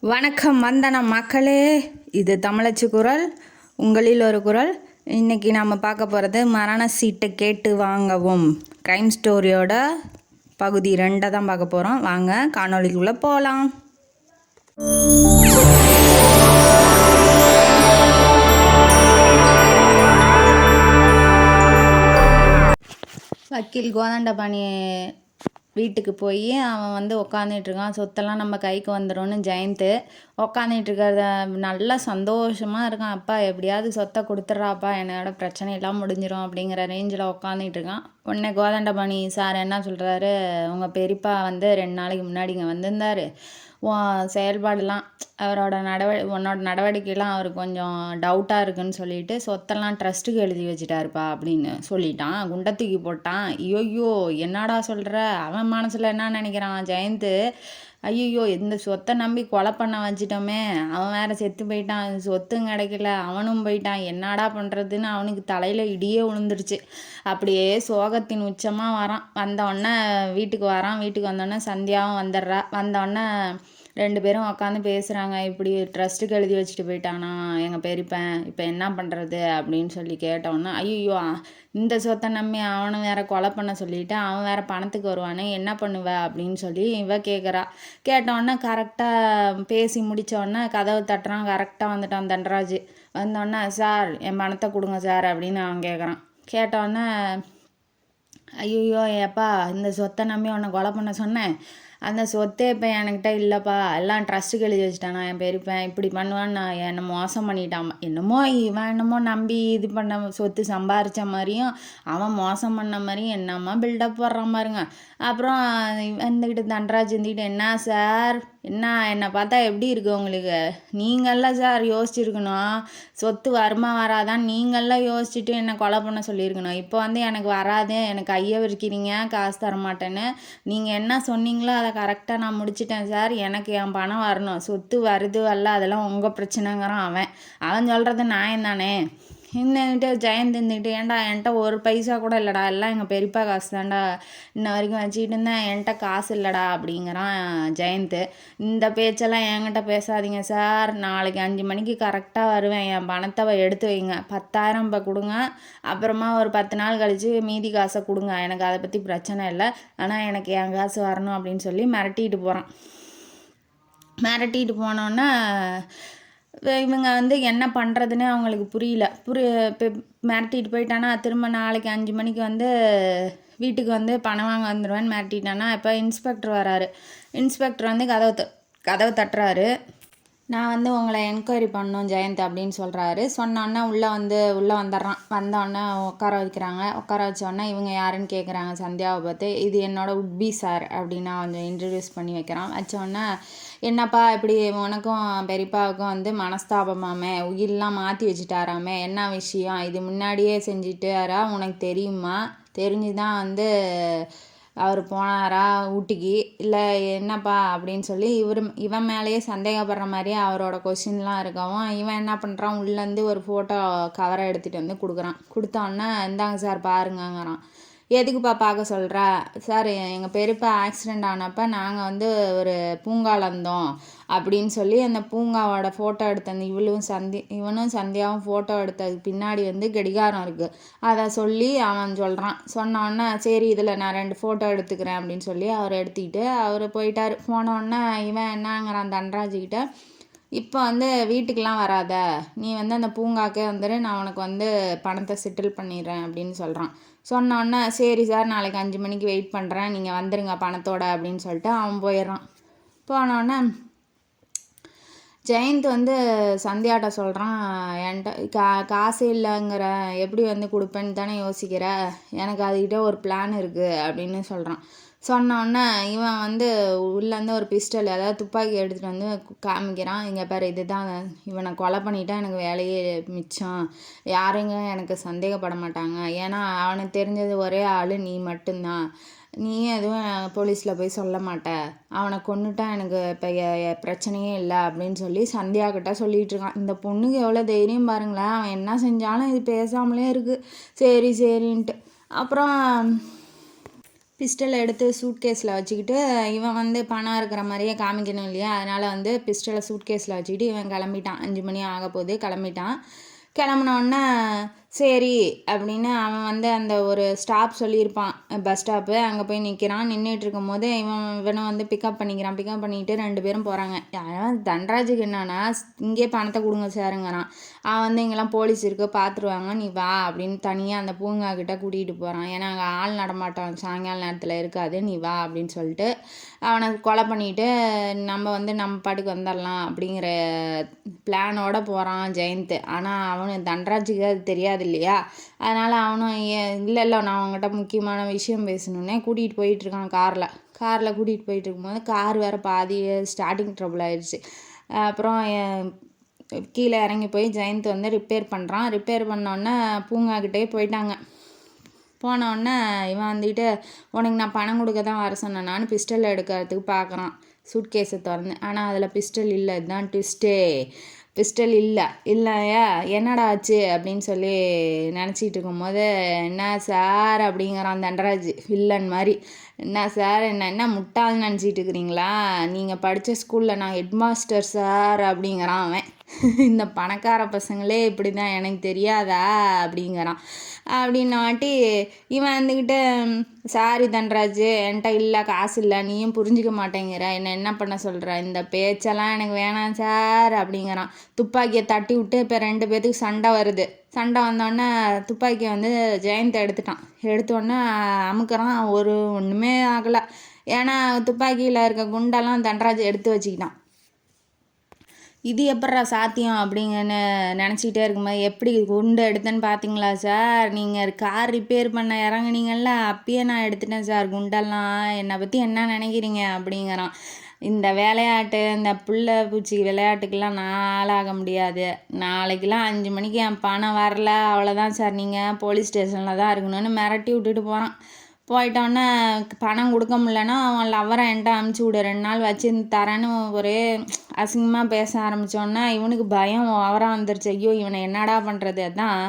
வணக்கம் வந்தனம் மக்களே, இது தமிழச்சு குரல், உங்களில் ஒரு குரல். இன்றைக்கி நாம் பார்க்க போகிறது மரண சீட்டை கேட்டு வாங்கவும் க்ரைம் ஸ்டோரியோட பகுதி 2 தான் பார்க்க போகிறோம். வாங்க காணொளிக்குள்ளே போகலாம். வக்கீல் கோதண்டபாணி வீட்டுக்கு போய் அவன் உக்காந்துட்ருக்கான். சொத்தெல்லாம் நம்ம கைக்கு வந்துடும்னு ஜெயந்த் உக்காந்துட்ருக்கிறத நல்லா சந்தோஷமாக இருக்கான். அப்பா எப்படியாவது சொத்தை கொடுத்துட்றாப்பா, என்னோட பிரச்சனை எல்லாம் முடிஞ்சிடும் அப்படிங்கிற ரேஞ்சில் உக்காந்துட்ருக்கான். உடனே கோதண்டபாணி சார் என்ன சொல்கிறாரு, உங்கள் பெரியப்பா 2 நாளைக்கு முன்னாடி இங்கே வந்திருந்தார். செயல்பாடுலாம் அவரோட உன்னோட நடவடிக்கைலாம் அவருக்கு கொஞ்சம் டவுட்டாக இருக்குன்னு சொல்லிட்டு சொத்தெல்லாம் ட்ரஸ்ட்டுக்கு எழுதி வச்சுட்டாருப்பா அப்படின்னு சொல்லிட்டான். குண்டை தூக்கி போட்டான். ஐயோயோ என்னடா சொல்கிற, அவன் மனசில் என்ன நினைக்கிறான் ஜெயந்த், ஐயோ இந்த சொத்தை நம்பி கொலை பண்ண வச்சிட்டோமே, அவன் வேற செத்து போயிட்டான், சொத்தும் கிடைக்கல, அவனும் போயிட்டான், என்னடா பண்ணுறதுன்னு அவனுக்கு தலையில் இடியே விழுந்துருச்சு. அப்படியே சோகத்தின் உச்சமாக வரான். வந்தோடனே வீட்டுக்கு வரான். வீட்டுக்கு வந்தோடனே சந்தியாவும் வந்துடுறா. வந்தோடனே 2 பேரும் உட்காந்து பேசுகிறாங்க. இப்படி ட்ரஸ்ட்டுக்கு எழுதி வச்சுட்டு போயிட்டானா எங்கள் பெரியப்பன், இப்போ என்ன பண்ணுறது அப்படின்னு சொல்லி கேட்டோன்னே, ஐயோ இந்த சொத்தை நம்பி அவனை வேற கொலை பண்ண சொல்லிவிட்டு அவன் வேற பணத்துக்கு வருவானே, என்ன பண்ணுவ அப்படின்னு சொல்லி இவ கேட்குறா. கேட்டோடனே கரெக்டாக பேசி முடித்தோடனே கதவு தட்டுறான். கரெக்டாக வந்துட்டான் தண்டராஜ். வந்தோடனே சார் என் பணத்தை கொடுங்க சார் அப்படின்னு அவன் கேட்குறான். கேட்டோடனே ஐயோ ஏப்பா இந்த சொத்தை நம்பி உன்னை கொலை பண்ண சொன்னேன், அந்த சொத்தே இப்போ என்கிட்ட இல்லைப்பா, எல்லாம் ட்ரஸ்ட்டுக்கு எழுதி வச்சுட்டானா என் பெரியப்பன், இப்படி பண்ணுவான்னு நான் என்னை மோசம் பண்ணிட்டான். என்னமோ இவன் என்னமோ நம்பி இது பண்ண சொத்து சம்பாரித்த மாதிரியும் அவன் மோசம் பண்ண மாதிரியும் என்னம்மா பில்டப் போடுறான் பாருங்க. அப்புறம் வந்துக்கிட்டு தண்டராஜ் இருந்துக்கிட்டு, என்ன சார் என்னை பார்த்தா எப்படி இருக்குது உங்களுக்கு, நீங்கள்லாம் சார் யோசிச்சுருக்கணும், சொத்து வருமா வராதான் நீங்கள்லாம் யோசிச்சுட்டு என்னை கொலை பண்ண சொல்லியிருக்கணும். இப்போ எனக்கு வராது, எனக்கு கையை விரிக்கிறீங்க, காசு தரமாட்டேன்னு, நீங்கள் என்ன சொன்னீங்களோ அதை கரெக்டாக நான் முடிச்சிட்டேன் சார், எனக்கு என் பணம் வரணும், சொத்து வருது வரல அதெல்லாம் உங்கள் பிரச்சனைங்கிறான் அவன் சொல்கிறது நியாயம் தானே. இருந்துட்டு ஜெயந்த் இருந்துக்கிட்டு, ஏன்டா என்கிட்ட ஒரு பைசா கூட இல்லைடா, எல்லாம் எங்கள் பெரியப்பா காசு தான்டா, இன்ன வரைக்கும் வச்சுக்கிட்டு இருந்தேன், என்கிட்ட காசு இல்லைடா அப்படிங்கிறான் ஜெயந்த். இந்த பேச்செல்லாம் என்கிட்ட பேசாதீங்க சார், நாளைக்கு 5 மணிக்கு கரெக்டாக வருவேன், என் பணத்தை எடுத்து வைங்க, 10,000 இப்போ கொடுங்க, அப்புறமா ஒரு 10 நாள் கழித்து மீதி காசை கொடுங்க, எனக்கு அதை பற்றி பிரச்சனை இல்லை, ஆனால் எனக்கு என் காசு வரணும் அப்படின்னு சொல்லி மிரட்டிட்டு போகிறான். மிரட்டிட்டு போனோன்னே இவங்க என்ன பண்ணுறதுன்னு அவங்களுக்கு புரியல. இப்போ மிரட்டிட்டு போயிட்டானா திரும்ப நாளைக்கு 5 மணிக்கு வீட்டுக்கு பணம் வாங்க வந்துடுவேன்னு மிரட்டிட்டானா. இப்போ இன்ஸ்பெக்டர் வராரு. இன்ஸ்பெக்டர் கதவை தட்டுறாரு. நான் உங்களை என்கொயரி பண்ணணும் ஜெயந்த் அப்படின்னு சொல்கிறாரு. சொன்னோன்னே உள்ளே வந்துடுறான். வந்தோடனே உட்கார வைக்கிறாங்க. உட்கார வச்சோடனே இவங்க யாருன்னு கேட்குறாங்க சந்தியாவை பார்த்து. இது என்னோட உட்பி சார் அப்படின்னு கொஞ்சம் இன்ட்ரடியூஸ் பண்ணி வைக்கிறான். வச்சோடனே என்னப்பா இப்படி உனக்கும் பெரியப்பாவுக்கும் மனஸ்தாபமாமே, உயிரெலாம் மாற்றி வச்சுட்டாராமே, என்ன விஷயம், இது முன்னாடியே செஞ்சுட்டாரா உனக்கு தெரியுமா, தெரிஞ்சு தான் அவர் போனாரா ஊட்டிக்கு, இல்லை என்னப்பா அப்படின்னு சொல்லி இவன் மேலேயே சந்தேகப்படுற மாதிரியே அவரோட கொஷின்லாம் இருக்கவும் இவன் என்ன பண்ணுறான், உள்ளேருந்து ஒரு ஃபோட்டோ கவரை எடுத்துகிட்டு கொடுக்குறான். கொடுத்தோன்னே இந்தாங்க சார் பாருங்கங்கிறான். எதுக்குப்பா பார்க்க சொல்கிறா, சார் எங்கள் பெரியப்பா ஆக்சிடெண்ட் ஆனப்போ நாங்கள் ஒரு பூங்காவில் இருந்தோம் அப்படின்னு சொல்லி அந்த பூங்காவோட ஃபோட்டோ எடுத்த இவனும் சந்தியாவும் ஃபோட்டோ எடுத்ததுக்கு பின்னாடி கடிகாரம் இருக்குது, அதை சொல்லி அவன் சொல்கிறான். சொன்னோன்னே சரி இதில் நான் 2 ஃபோட்டோ எடுத்துக்கிறேன் அப்படின்னு சொல்லி அவர் எடுத்துக்கிட்டு அவர் போயிட்டார். போனோடனே இவன் என்னங்கிறான் தண்டராஜிக்கிட்ட, இப்போ வீட்டுக்கெலாம் வராத, நீ அந்த பூங்காக்கே வந்துடு, நான் உனக்கு பணத்தை செட்டில் பண்ணிடுறேன் அப்படின்னு சொல்கிறான். சொன்னோன்னே சரி சார் நாளைக்கு 5 மணிக்கு வெயிட் பண்ணுறேன், நீங்கள் வந்துடுங்க பணத்தோட அப்படின்னு சொல்லிட்டு அவன் போயிடுறான். போனோடனே ஜெயந்த் சந்தியாட்ட சொல்கிறான், என்கிட்ட காசு இல்லைங்கிற, எப்படி கொடுப்பேன்னு தானே யோசிக்கிற, எனக்கு அதுக்கிட்ட ஒரு பிளான் இருக்குது அப்படின்னு சொல்கிறான். சொன்னோன்னே இவன் உள்ளேருந்து ஒரு பிஸ்டல், அதாவது துப்பாக்கி எடுத்துகிட்டு காமிக்கிறான். இங்கே பாரு இதுதான், இவனை கொலை பண்ணிட்டா எனக்கு வேலையே மிச்சம், யாருங்க எனக்கு சந்தேகப்பட மாட்டாங்க, ஏன்னா அவனுக்கு தெரிஞ்சது ஒரே ஆள் நீ மட்டும்தான், நீ எதுவும் போலீஸில் போய் சொல்ல மாட்ட, அவனை கொன்னுட்டா எனக்கு இப்போ பிரச்சனையே இல்லை அப்படின்னு சொல்லி சந்தியாக்கிட்ட சொல்லிகிட்டு இருக்கான். இந்த பொண்ணுக்கு எவ்வளோ தைரியம் பாருங்களேன், அவன் என்ன செஞ்சாலும் இது பேசாமலே இருக்குது. சரி சரின்ட்டு அப்புறம் பிஸ்டலை எடுத்து சூட்கேஸில் வச்சுக்கிட்டு இவன் வந்து பணம் இருக்கிற மாதிரியே காமிக்கணும் இல்லையா, அதனால் வந்து பிஸ்டலை சூட்கேஸில் வச்சுக்கிட்டு இவன் கிளம்பிட்டான். 5 மணி ஆக போகுது, கிளம்பிட்டான். கிளம்புனோடனே சரி அப்படின்னு அவன் வந்து அந்த ஒரு ஸ்டாப் சொல்லியிருப்பான், பஸ் ஸ்டாப்பு. அங்கே போய் நிற்கிறான். நின்றுட்டு இருக்கும் போது இவனை வந்து பிக்கப் பண்ணிக்கிறான். பிக்கப் பண்ணிக்கிட்டு 2 பேரும் போகிறாங்க. அவன் தன்ராஜுக்கு என்னன்னா, இங்கே பணத்தை கொடுங்க சாருங்கிறான். அவன் வந்து இங்கெல்லாம் போலீஸ் இருக்கு பார்த்துருவாங்க, நீ வா அப்படின்னு தனியாக அந்த பூங்கா கிட்ட கூட்டிகிட்டு போகிறான். ஏன்னா அங்கே ஆள் நடமாட்டம் சாயங்கால நேரத்தில் இருக்காது, நீ வா அப்படின்னு சொல்லிட்டு அவனை கொலை பண்ணிவிட்டு நம்ம வந்து நம்ம பாட்டுக்கு வந்துடலாம் அப்படிங்கிற பிளானோட போகிறான் ஜெயந்த். ஆனால் அவனு தன்ராஜுக்கு அது தெரியாது இல்லையா, அதனால் அவனும் இல்லை நான் அவங்ககிட்ட முக்கியமான விஷயம் பேசணுன்னே கூட்டிகிட்டு போயிட்டுருக்கான். காரில் கூட்டிகிட்டு போயிட்டு இருக்கும்போது கார் வேறு பாதி ஸ்டார்டிங் ட்ரபிள் ஆயிடுச்சு. அப்புறம் கீழே இறங்கி போய் ஜெயந்த் வந்து ரிப்பேர் பண்ணுறான். ரிப்பேர் பண்ணோன்னே பூங்காக்கிட்டே போயிட்டாங்க. போனோடனே இவன் வந்துட்டு உனக்கு நான் பணம் கொடுக்க தான் வர சொன்னேன், நான் பிஸ்டல் எடுக்கிறதுக்கு பார்க்குறான் சூட்கேஸை திறந்து. ஆனால் அதில் பிஸ்டல் இல்லை. இதுதான் ட்விஸ்டே, பிஸ்டல் இல்லையா, என்னடா ஆச்சு அப்படின்னு சொல்லி நினச்சிட்டு இருக்கும்போது, என்ன சார் அப்படிங்கிறான் தண்டராஜ் வில்லன் மாதிரி. என்ன சார், என்ன முட்டாள்னு நினச்சிட்டு இருக்கிறீங்களா, நீங்கள் படித்த ஸ்கூலில் நான் ஹெட்மாஸ்டர் சார் அப்படிங்கிறான் அவன். இந்த பணக்கார பசங்களே இப்படி தான், எனக்கு தெரியாதா அப்படிங்கிறான். அப்படின்னாட்டி இவன் வந்துக்கிட்டு சாரி தன்ராஜ், என்கிட்ட இல்லை, காசு இல்லை, நீயும் புரிஞ்சிக்க மாட்டேங்கிற, என்ன பண்ண சொல்கிற, இந்த பேச்செல்லாம் எனக்கு வேணாம் சார் அப்படிங்கிறான். துப்பாக்கியை தட்டி விட்டு இப்போ 2 பேர்த்துக்கு சண்டை வருது. சண்டை வந்தோடனே துப்பாக்கியை வந்து ஜெயந்த் எடுத்தோடனே அமுக்கிறான். ஒன்றுமே ஆகலை. ஏன்னா துப்பாக்கியில் இருக்க குண்டெல்லாம் தன்ராஜ் எடுத்து வச்சுக்கிட்டான். இது எப்பட்றா சாத்தியம் அப்படிங்கன்னு நினச்சிக்கிட்டே இருக்கும்போது, எப்படி குண்டு எடுத்தேன்னு பார்த்தீங்களா சார், நீங்கள் கார் ரிப்பேர் பண்ண இறங்குனீங்கல்ல, அப்பயே நான் எடுத்துட்டேன் சார் குண்டெல்லாம், என்னை பற்றி என்ன நினைக்கிறீங்க அப்படிங்கிறான். இந்த விளையாட்டு, இந்த புள்ள பூச்சி விளையாட்டுக்கெல்லாம் நான் ஆளாக முடியாது. நாளைக்கெல்லாம் 5 மணிக்கு என் பணம் வரல, அவ்வளோதான் சார், நீங்கள் போலீஸ் ஸ்டேஷனில் தான் இருக்கணும்னு மிரட்டி விட்டுட்டு போகிறான். போயிட்டோன்னே பணம் கொடுக்க முடிலன்னா அவன் லவ்வரை என்கிட்ட அமுச்சு விடு, 2 நாள் வச்சு தரேன்னு ஒரே அசிங்கமாக பேச ஆரம்பித்தோன்னே இவனுக்கு பயம் ஓவராக வந்துருச்சு. ஐயோ இவனை என்னடா பண்ணுறது, அதுதான்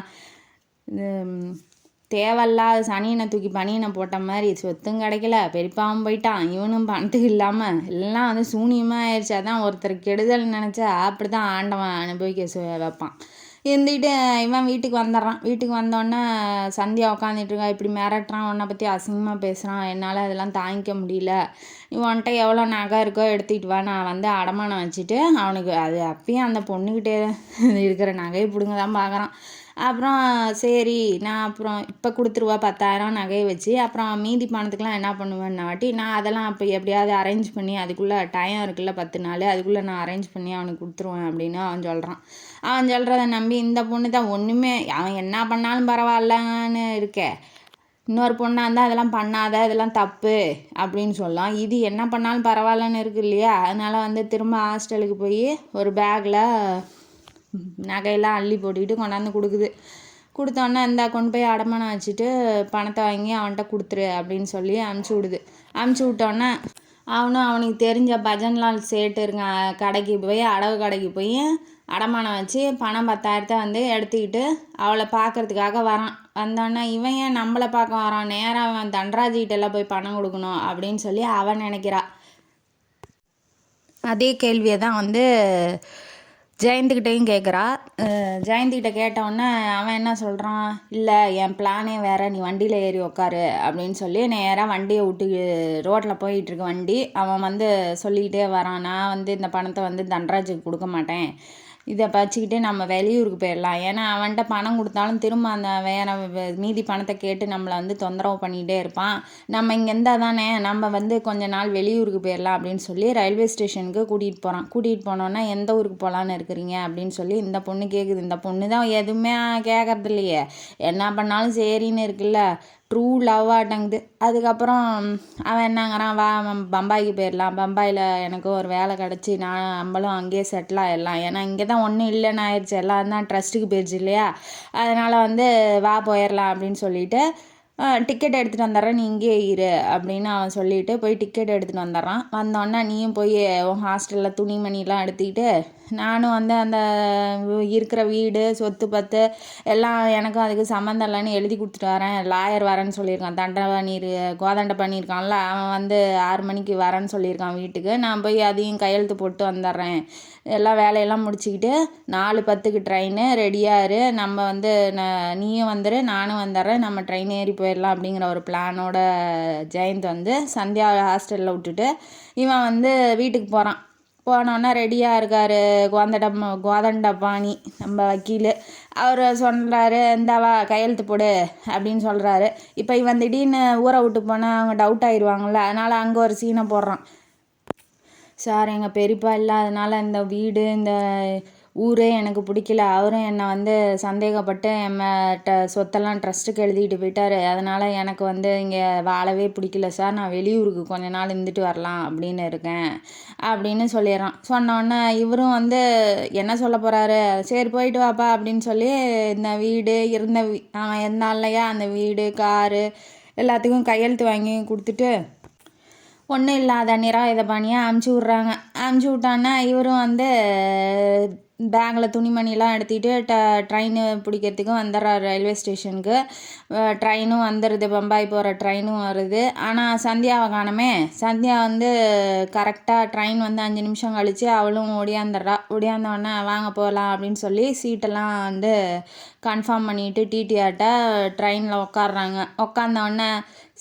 தேவையில்லாத சனியனை தூக்கி பனியனை போட்ட மாதிரி, சொத்தும் கிடைக்கல, பெரியப்பாவும் போயிட்டான், இவனும் பணத்துக்கு இல்லாமல் எல்லாம் வந்து சூனியமாக ஆயிடுச்சு. அதான் ஒருத்தர் கெடுதல் நினச்சா அப்படி தான் ஆண்டவன் அனுபவிக்க வைப்பான். இருந்துக்கிட்டு இவன் வீட்டுக்கு வந்துடுறான். வீட்டுக்கு வந்தோடனே சந்தியா உட்காந்துட்ருக்கா. இப்படி மிரட்டுறான், உன்னை பற்றி அசிங்கமாக பேசுகிறான், என்னால் அதெல்லாம் தாங்கிக்க முடியல, இவன்கிட்ட எவ்வளோ நகை இருக்கோ எடுத்துக்கிட்டு வா, நான் வந்து அடமானம் வச்சுட்டு அவனுக்கு அது அப்பயும் அந்த பொண்ணுக்கிட்டே இருக்கிற நகையை பிடுங்க தான் பார்க்குறான். அப்புறம் சரி நான் அப்புறம் இப்போ கொடுத்துருவா 10,000 நகையை வச்சு, அப்புறம் மீதி பணத்துக்கெலாம் என்ன பண்ணுவேன்னாட்டி, நான் அதெல்லாம் அப்போ எப்படியாவது அரேஞ்ச் பண்ணி, அதுக்குள்ளே டைம் இருக்குல்ல 10 நாள், அதுக்குள்ளே நான் அரேஞ்ச் பண்ணி அவனுக்கு கொடுத்துருவேன் அப்படின்னு அவன் சொல்கிறான். அவன் சொல்கிறத நம்பி இந்த பொண்ணு தான் ஒன்றுமே, அவன் என்ன பண்ணாலும் பரவாயில்லன்னு இருக்கே, இன்னொரு பொண்ணாக இருந்தால் அதெல்லாம் பண்ணாத, இதெல்லாம் தப்பு அப்படின்னு சொல்லலாம். இது என்ன பண்ணாலும் பரவாயில்லன்னு இருக்கு இல்லையா, அதனால் வந்து திரும்ப ஹாஸ்டலுக்கு போய் ஒரு பேக்கில் நகையெல்லாம் அள்ளி போட்டுக்கிட்டு கொண்டாந்து கொடுக்குது. கொடுத்தோன்னே இந்தா கொண்டு போய் அடமானம் வச்சுட்டு பணத்தை வாங்கி அவன்கிட்ட கொடுத்துரு அப்படின்னு சொல்லி அமுச்சு விடுது. அமுச்சு விட்டோன்னே அவனும் அவனுக்கு தெரிஞ்ச பஜன்லால் சேட்டு இருங்க கடைக்கு போய், அடவு கடைக்கு போய் அடமானம் வச்சு பணம் 10,000 வந்து எடுத்துக்கிட்டு அவளை பார்க்கறதுக்காக வரான். வந்தோடனே இவன் ஏன் நம்மளை பார்க்க வரான், நேராக அவன் தன்ராஜிகிட்டெல்லாம் போய் பணம் கொடுக்கணும் அப்படின்னு சொல்லி அவன் நினைக்கிறா. அதே கேள்வியை தான் வந்து ஜெயந்த்கிட்டையும் கேட்குறா. ஜெயந்திகிட்ட கேட்டவுடனே அவன் என்ன சொல்கிறான், இல்லை என் பிளானே வேறு, நீ வண்டியில் ஏறி உக்காரு அப்படின்னு சொல்லி நேராக வண்டியை விட்டு ரோட்டில் போயிட்டுருக்கு வண்டி. அவன் வந்து சொல்லிக்கிட்டே வரான், நான் வந்து இந்த பணத்தை வந்து தன்ராஜுக்கு கொடுக்க மாட்டேன், இதை வச்சுக்கிட்டு நம்ம வெளியூருக்கு போயிடலாம். ஏன்னா அவன்கிட்ட பணம் கொடுத்தாலும் திரும்ப அந்த வேறு மீதி பணத்தை கேட்டு நம்மளை வந்து தொந்தரவு பண்ணிகிட்டே இருப்பான். நம்ம இங்கே இருந்தால் தானே நம்ம வந்து கொஞ்ச நாள் வெளியூருக்கு போயிடலாம் அப்படின்னு சொல்லி ரயில்வே ஸ்டேஷனுக்கு கூட்டிகிட்டு போகிறான். கூட்டிகிட்டு போனோன்னா எந்த ஊருக்கு போகலான்னு இருக்கிறீங்க அப்படின்னு சொல்லி இந்த பொண்ணு கேட்குது. இந்த பொண்ணு தான் எதுவுமே கேட்கறது இல்லையே, என்ன பண்ணாலும் சரின்னு இருக்குல்ல, ட்ரூ லவ் ஆட்டங்குது. அதுக்கப்புறம் அவன் என்னங்கிறான், வா பம்பாய்க்கு போயிடலாம், பம்பாயில் எனக்கு ஒரு வேலை கிடச்சி நம்மளும் அங்கேயே செட்டில் ஆகிடலாம், ஏன்னா இங்கே தான் ஒன்றும் இல்லைன்னு ஆயிடுச்சு, எல்லாம் தான் ட்ரஸ்ட்டுக்கு போயிடுச்சு இல்லையா, அதனால் வந்து வா போயிடலாம் அப்படின்னு சொல்லிட்டு டிக்கெட் எடுத்துகிட்டு வந்துடுறேன், நீ இங்கேயே இரு அப்படின்னு அவன் சொல்லிட்டு போய் டிக்கெட் எடுத்துகிட்டு வந்துடுறான். வந்தோடனே நீயும் போய் உன் ஹாஸ்டலில் துணிமணிலாம் எடுத்துக்கிட்டு நானும் வந்து அந்த இருக்கிற வீடு சொத்து பத்து எல்லாம் எனக்கும் அதுக்கு சம்மந்தம் இல்லைன்னு எழுதி கொடுத்துட்டு வரேன். லாயர் வரேன்னு சொல்லியிருக்கான், கோதண்டை பண்ணியிருக்கான்ல, அவன் வந்து 6 மணிக்கு வரேன்னு சொல்லியிருக்கான் வீட்டுக்கு. நான் போய் அதையும் கையெழுத்து போட்டு வந்துடுறேன். எல்லாம் வேலையெல்லாம் முடிச்சுக்கிட்டு 4:10க்கு ட்ரெயின், ரெடியாக இரு, நம்ம வந்து நீயும் வந்துடு நானும் வந்துடுறேன், நம்ம ட்ரெயின் ஏறி போயிடலாம் அப்படிங்கிற ஒரு பிளானோட ஜெயந்த் வந்து சந்தியா ஹாஸ்டலில் விட்டுட்டு இவன் வந்து வீட்டுக்கு போகிறான். போனோன்னா ரெடியாக இருக்கார் கோதண்டபாணி நம்ம வக்கீல். அவர் சொல்கிறாரு, இந்தாவா கையெழுத்து போடு அப்படின்னு சொல்கிறாரு. இப்போ இவன் திடீர்னு ஊரை விட்டு போனால் அவங்க டவுட் ஆயிடுவாங்கள்ல, அதனால் அங்கே ஒரு சீனை போடுறான். சார், எங்கள் பெரியப்பா இல்லாதனால இந்த வீடு இந்த ஊரே எனக்கு பிடிக்கல. அவரும் என்னை வந்து சந்தேகப்பட்டு என்கிட்ட சொத்தெல்லாம் ட்ரஸ்ட்டுக்கு எழுதிட்டு போயிட்டார். அதனால் எனக்கு வந்து இங்கே வாழவே பிடிக்கல சார், நான் வெளியூருக்கு கொஞ்ச நாள் இருந்துட்டு வரலாம் அப்படின்னு இருக்கேன் அப்படின்னு சொல்லிடுறான். சொன்னோன்னே இவரும் வந்து என்ன சொல்ல போகிறாரு, சரி போயிட்டு வாப்பா அப்படின்னு சொல்லி இந்த வீடு அவன் இருந்தாலையா அந்த வீடு காரு எல்லாத்துக்கும் கையெழுத்து வாங்கி கொடுத்துட்டு ஒன்றும் இல்லாத நிராயுதபாணியாக அமுச்சு விட்றாங்க. அமுச்சு விட்டான்னா இவரும் வந்து பேக்கில் துணிமணிலாம் எடுத்துக்கிட்டு ட்ரெயின் பிடிக்கிறதுக்கு வந்துடுறாரு ரயில்வே ஸ்டேஷனுக்கு. ட்ரெயினும் வந்துடுது, பம்பாய் போகிற ட்ரெயினும் வருது. ஆனால் சந்தியாவை காணமே. சந்தியா வந்து கரெக்டாக ட்ரெயின் வந்து 5 நிமிஷம் கழித்து அவளும் ஒடியாந்தோடனே வாங்க போகலாம் அப்படின்னு சொல்லி சீட்டெல்லாம் வந்து கன்ஃபார்ம் பண்ணிவிட்டு டிடிஆர்ட்ட ட்ரெயினில் உட்காடுறாங்க. உட்காந்தோடனே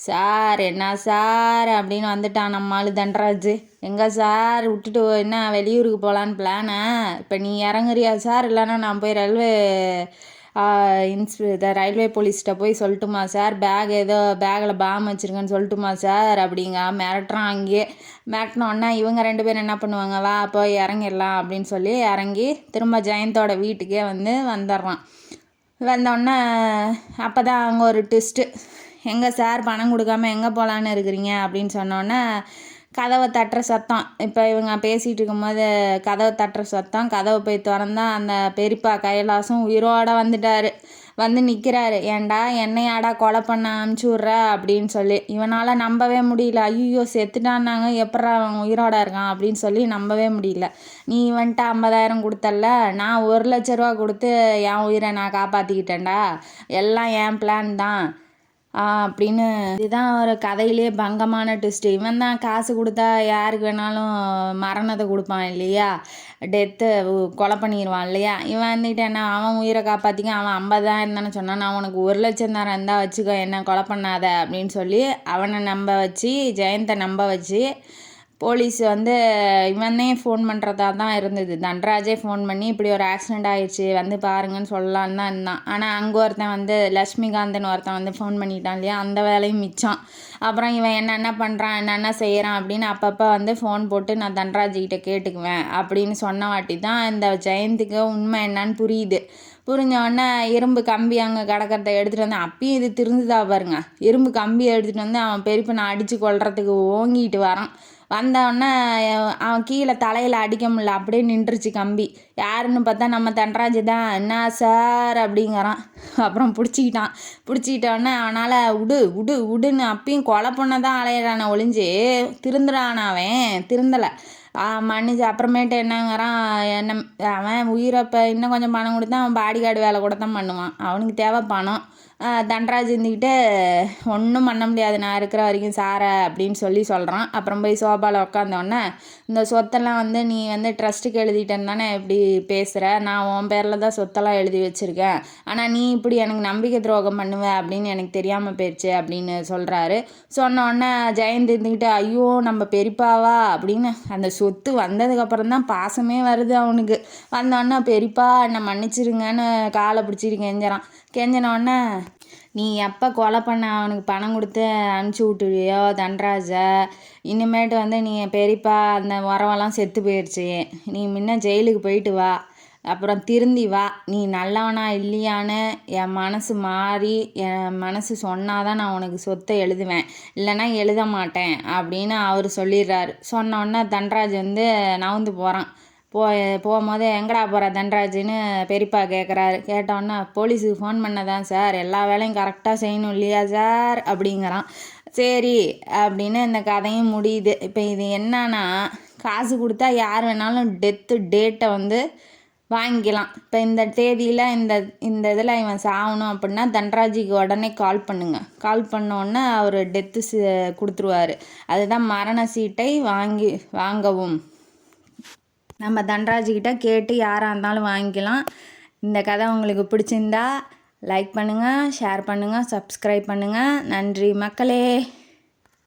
சார் என்ன சார் அப்படின்னு வந்துட்டான் நம்மால் தண்டராஜ். எங்கே சார் விட்டுட்டு என்ன வெளியூருக்கு போகலான்னு பிளானு, இப்போ நீ இறங்குறியா சார், இல்லைன்னா நான் போய் ரயில்வே போலீஸ்கிட்ட போய் சொல்லட்டுமா சார், பேக்கில் பாம் வச்சுருக்கேன்னு சொல்லட்டுமா சார் அப்படிங்க மிரட்டுறான். அங்கேயே மிரட்டினோடனே இவங்க 2 பேரும் என்ன பண்ணுவாங்க, வா போய் இறங்கிடலாம் அப்படின்னு சொல்லி இறங்கி திரும்ப ஜெயந்தோட வீட்டுக்கே வந்து வந்துடுறான். வந்தோடனே அப்போ தான் அங்கே ஒரு ட்விஸ்ட்டு. எங்கே சார் பணம் கொடுக்காம எங்கே போகலான்னு இருக்கிறீங்க அப்படின்னு சொன்னோன்னே கதவை தட்டுற சத்தம். இப்போ இவங்க பேசிகிட்டு இருக்கும்போது கதவை தட்டுற சத்தம். கதவை போய் திறந்தா அந்த பெரியப்பா கைலாசம் உயிரோடு வந்துட்டார். வந்து நிற்கிறாரு. ஏன்டா என்னையாடா கொலை பண்ண அனுப்பிச்சி விட்ற அப்படின்னு சொல்லி. இவனால் நம்பவே முடியல. ஐயோ செத்துட்டான்னாங்க, எப்பட்றா அவன் உயிரோட இருக்கான் அப்படின்னு சொல்லி நம்பவே முடியல. நீ வந்துட்டு 50,000 கொடுத்தல, நான் 1,00,000 ரூபா கொடுத்து என் உயிரை நான் காப்பாற்றிக்கிட்டேன்டா, எல்லாம் என் பிளான் தான் அப்படின்னு. இதுதான் ஒரு கதையிலே பங்கமான ட்விஸ்ட்டு. இவன் தான் காசு கொடுத்தா யாருக்கு வேணாலும் மரணத்தை கொடுப்பான் இல்லையா, டெத்து கொலை பண்ணிடுவான் இல்லையா. இவன் வந்துட்டு என்ன, அவன் உயிரை காப்பாற்றிக்க அவன் 50,000 தானே சொன்னான், நான் உனக்கு 1,00,000 தரேன் இருந்தா வச்சுக்கோ, என்ன கொலை பண்ணாத அப்படின்னு சொல்லி அவனை நம்ப வச்சு ஜெயந்தை நம்ப வச்சு போலீஸ் வந்து இவனே ஃபோன் பண்ணுறதா தான் இருந்தது. தண்டராஜே ஃபோன் பண்ணி இப்படி ஒரு ஆக்சிடெண்ட் ஆகிடுச்சு வந்து பாருங்கன்னு சொல்லலான்னு தான் இருந்தான். ஆனால் அங்கே ஒருத்தன் வந்து லக்ஷ்மிகாந்தன் ஒருத்தன் வந்து ஃபோன் பண்ணிட்டான் இல்லையா, அந்த வேலையும் மிச்சம். அப்புறம் இவன் என்னென்ன பண்ணுறான் என்னென்ன செய்கிறான் அப்படின்னு அப்பப்போ வந்து ஃபோன் போட்டு நான் தண்டராஜிக்கிட்ட கேட்டுக்குவேன் அப்படின்னு சொன்ன வாட்டி தான் இந்த ஜெயந்துக்கு உண்மை என்னன்னு புரியுது. புரிஞ்சோடனே இரும்பு கம்பி அங்கே கிடக்கிறத எடுத்துகிட்டு வந்து, அப்பயும் இது திருந்துதா பாருங்க, இரும்பு கம்பியை எடுத்துகிட்டு வந்து அவன் பெரியப்பனை அடித்து கொள்றதுக்கு ஓங்கிட்டு வரான். வந்தோடனே அவன் கீழே தலையில் அடிக்க முடியல, அப்படியே நின்றுச்சு கம்பி. யாருன்னு பார்த்தா நம்ம தண்டராஜ் தான். என்ன சார் அப்படிங்கிறான். அப்புறம் பிடிச்சிக்கிட்டோடனே அவனால் விடுன்னு அப்பயும் கொலை பண்ண தான் அலையிறான ஒளிஞ்சு திருந்துறான். அவன் திருந்தலை. மன்னிச்சு அப்புறமேட்டு என்னங்கிறான், அவன் உயிரை இப்போ இன்னும் கொஞ்சம் பணம் கொடுத்தா அவன் பாடி கார்டு வேலை கூட தான் பண்ணுவான், அவனுக்கு தேவை பணம். தண்டராஜ் இருந்துக்கிட்டு ஒன்றும் பண்ண முடியாது நான் இருக்கிற வரைக்கும் சாரை அப்படின்னு சொல்கிறான். அப்புறம் போய் சோபாவில் உட்காந்தோடனே இந்த சொத்தெல்லாம் வந்து நீ வந்து ட்ரஸ்ட்டுக்கு எழுதிட்டேன்னு தானே இப்படி பேசுகிற, நான் உன் பேரில் தான் சொத்தெல்லாம் எழுதி வச்சுருக்கேன், ஆனால் நீ இப்படி எனக்கு நம்பிக்கை துரோகம் பண்ணுவேன் அப்படின்னு எனக்கு தெரியாமல் போயிடுச்சு அப்படின்னு சொல்கிறாரு. சொன்னோடனே ஜெயந்த் இருந்துக்கிட்டு ஐயோ நம்ம பெரியப்பாவா அப்படின்னு அந்த சொத்து வந்ததுக்கப்புறம் தான் பாசமே வருது அவனுக்கு. வந்தோடனே பெரியப்பா என்னை மன்னிச்சிருங்கன்னு காலை பிடிச்சிட்டு கெஞ்சினோடனே நீ எப்போ கொலை பண்ண அவனுக்கு பணம் கொடுத்து அனுப்பிச்சி விட்டுவியோ தண்டராஜை, இனிமேட்டு வந்து நீ பெரியப்பா அந்த உறவெல்லாம் செத்து போயிடுச்சு, நீ முன்ன ஜெயிலுக்கு போயிட்டு வா, அப்புறம் திருந்தி வா, நீ நல்லவனா இல்லையான்னு என் மனசு மாறி என் மனசு சொன்னாதான் நான் உனக்கு சொத்தை எழுதுவேன், இல்லைன்னா எழுத மாட்டேன் அப்படின்னு அவர் சொல்லிடுறாரு. சொன்னோடனே தண்டராஜ் வந்து நவுந்து போகிறான். போகும்போது எங்கடா போகிற தன்ராஜுன்னு பெரியப்பா கேட்குறாரு. கேட்டோன்னே போலீஸுக்கு ஃபோன் பண்ணதான் சார், எல்லா வேலையும் கரெக்டாக செய்யணும் இல்லையா சார் அப்படிங்கிறான். சரி அப்படின்னு இந்த கதையும் முடியுது. இப்போ இது என்னன்னா, காசு கொடுத்தா யார் வேணாலும் டெத்து டேட்டை வந்து வாங்கிக்கலாம். இப்போ இந்த தேதியில் இந்த இதில் இவன் சாகணும் அப்படின்னா தன்ராஜுக்கு உடனே கால் பண்ணுங்க. கால் பண்ணோன்னே அவர் டெத்து கொடுத்துருவாரு. அதுதான் மரண சீட்டை வாங்கவும். நம்ம தன்ராஜுக்கிட்ட கேட்டு யாராக இருந்தாலும் வாங்கிக்கலாம். இந்த கதை உங்களுக்கு பிடிச்சிருந்தா லைக் பண்ணுங்கள், ஷேர் பண்ணுங்கள், சப்ஸ்கிரைப் பண்ணுங்கள். நன்றி மக்களே.